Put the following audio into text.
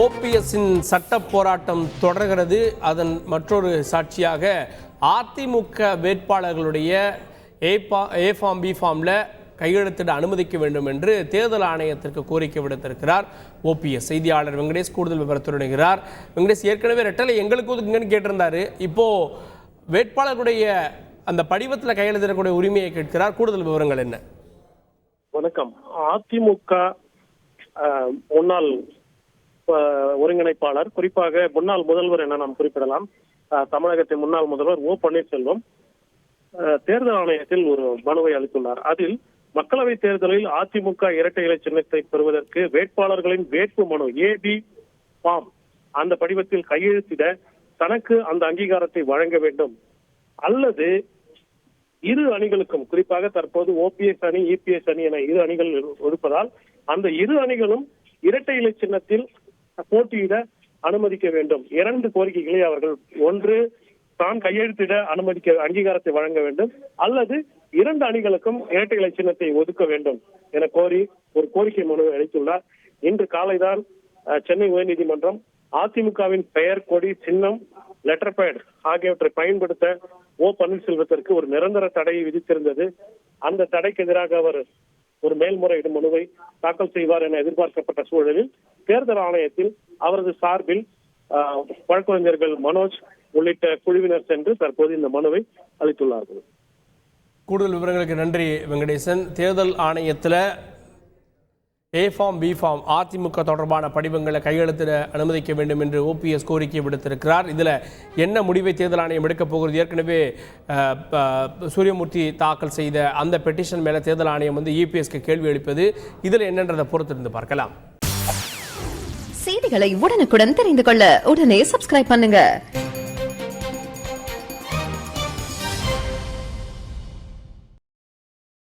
ஓபிஎஸ்ஸின் சட்ட போராட்டம் தொடர்கிறது. அதன் மற்றொரு சாட்சியாக அதிமுக வேட்பாளர்களுடைய ஏ ஃபார்ம் பி ஃபார்மில் கையெழுத்திட அனுமதிக்க வேண்டும் என்று தேர்தல் ஆணையத்திற்கு கோரிக்கை விடுத்திருக்கிறார் ஓபிஎஸ். செய்தியாளர் வெங்கடேஷ் கூடுதல் விவரத்துடன். வெங்கடேஷ், ஏற்கனவே ரெட்டலை எங்களுக்கு ஒதுக்குங்கன்னு கேட்டிருந்தாரு. இப்போ வேட்பாளர்களுடைய அந்த படிவத்தில் கையெழுத்திடக்கூடிய உரிமையை கேட்கிறார். கூடுதல் விவரங்கள் என்ன? வணக்கம். அதிமுக முன்னாள் ஒருங்கிணைப்பாளர், குறிப்பாக முன்னாள் முதல்வர் என நாம் குறிப்பிடலாம், தமிழகத்தின் முன்னாள் முதல்வர் ஓ பன்னீர்செல்வம் தேர்தல் ஆணையத்தில் ஒரு மனுவை அளித்துள்ளார். அதில் மக்களவை தேர்தலில் அதிமுக இரட்டை இலை சின்னத்தை பெறுவதற்கு வேட்பாளர்களின் வேட்பு மனு ஏபி ஃபார்ம் அந்த படிவத்தில் கையெழுத்திட தனக்கு அந்த அங்கீகாரத்தை வழங்க வேண்டும், அல்லது இரு அணிகளுக்கும், குறிப்பாக தற்போது ஓபிஎஸ் அணி இபிஎஸ் அணி என இரு அணிகள் இருப்பதால் அந்த இரு அணிகளும் இரட்டை இலை சின்னத்தில் போட்டியிட அனுமதிக்க வேண்டும். இரண்டு கோரிக்கைகளை அவர்கள், ஒன்று தான் கையெழுத்திட அங்கீகாரத்தை வழங்க வேண்டும், அல்லது இரண்டு அணிகளுக்கும் இரட்டை இலை சின்னத்தை ஒதுக்க வேண்டும் என கோரி ஒரு கோரிக்கை மனுவை அளித்துள்ளார். இன்று காலைதான் சென்னை உயர்நீதிமன்றம் அதிமுகவின் பெயர், கொடி, சின்னம், லெட்டர் பேட் ஆகியவற்றை பயன்படுத்த ஓ பன்னீர்செல்வத்திற்கு ஒரு நிரந்தர தடையை விதித்திருந்தது. அந்த தடைக்கு எதிராக அவர் ஒரு மேல்முறையீடு மனுவை தாக்கல் செய்வார் என எதிர்பார்க்கப்பட்ட சூழலில் தேர்தல் ஆணையத்தில் அவரது சார்பில் வழக்கறிஞர்கள் மனோஜ் உள்ளிட்ட குழுவினர் சென்று தற்போது இந்த மனுவை அளித்துள்ளார்கள். கூடுதல் விவரங்களுக்கு நன்றி வெங்கடேசன். தேர்தல் ஆணையத்தில் A form B form AIADMK தொடர்பான படிவங்களை கையெழுத்திட அனுமதிக்க வேண்டும் என்று ஓபிஎஸ் கோரிக்கை விடுத்திருக்கிறார். இதில் என்ன முடிவை தேர்தல் ஆணையம் எடுக்கப் போகிறது? ஏற்கனவே சூரியமூர்த்தி தாக்கல் செய்த அந்த பெட்டிஷன் மேலே தேர்தல் ஆணையம் இபிஎஸ்க்கு கேள்வி எழுப்பது, இதில் என்னன்றதை பொறுத்திருந்து பார்க்கலாம். செய்திகளை உடனுக்குடன் தெரிந்து கொள்ள உடனே சப்ஸ்கிரைப் பண்ணுங்க.